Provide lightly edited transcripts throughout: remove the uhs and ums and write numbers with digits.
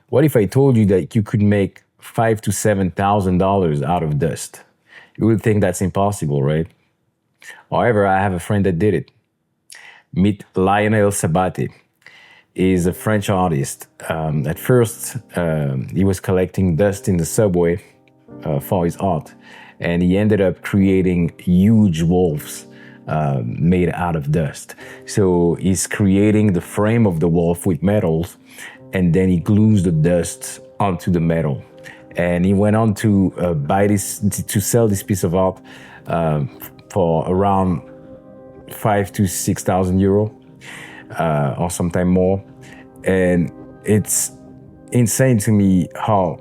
What if I told you that you could make $5,000 to $7,000 out of dust? You would think that's impossible, right? However, I have a friend that did it. Meet Lionel Sabate. He's a French artist. At first, he was collecting dust in the subway for his art, and he ended up creating huge wolves made out of dust. So he's creating the frame of the wolf with metals, and then he glues the dust onto the metal. And he went on to to sell this piece of art for around 5,000 to 6,000 euro, or sometime more. And it's insane to me how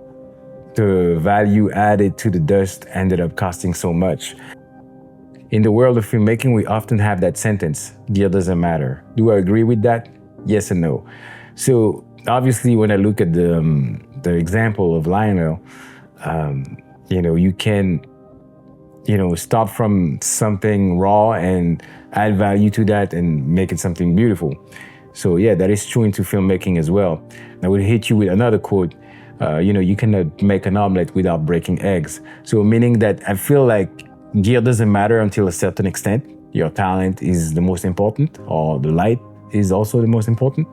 the value added to the dust ended up costing so much. In the world of filmmaking, we often have that sentence, gear doesn't matter. Do I agree with that? Yes and no. So obviously, when I look at the example of Lionel, you can, start from something raw and add value to that and make it something beautiful. So yeah, that is true into filmmaking as well. I will hit you with another quote. You cannot make an omelet without breaking eggs. So meaning that I feel like gear doesn't matter until a certain extent. Your talent is the most important, or the light is also the most important.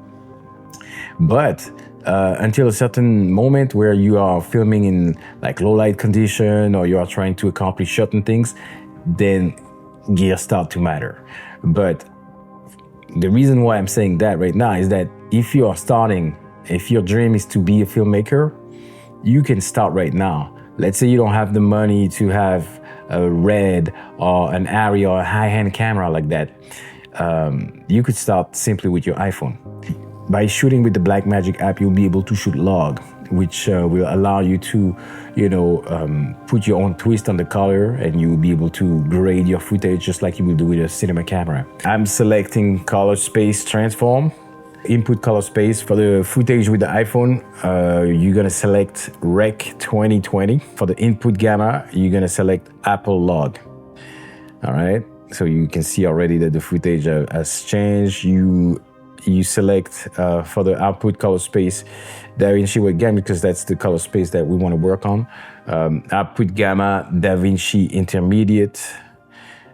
But until a certain moment where you are filming in like low light condition, or you are trying to accomplish certain things, then gear start to matter. But the reason why I'm saying that right now is that if you are starting, if your dream is to be a filmmaker, you can start right now. Let's say you don't have the money to have a RED or an ARRI or a high-end camera like that. You could start simply with your iPhone. By shooting with the Blackmagic app, you'll be able to shoot log, which will allow you to, put your own twist on the color, and you'll be able to grade your footage just like you will do with a cinema camera. I'm selecting color space transform, input color space. For the footage with the iPhone, you're gonna select Rec 2020. For the input gamma, you're gonna select Apple log. All right, so you can see already that the footage has changed. You select for the output color space DaVinci White Gamma, because that's the color space that we want to work on. Output gamma DaVinci Intermediate,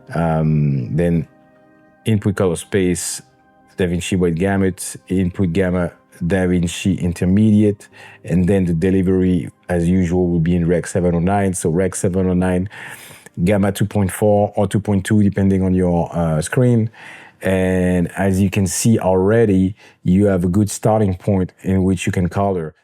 then input color space DaVinci White Gamut, input gamma DaVinci Intermediate, and then the delivery as usual will be in Rec 709. So Rec 709 gamma 2.4 or 2.2 depending on your screen. And as you can see already, you have a good starting point in which you can color.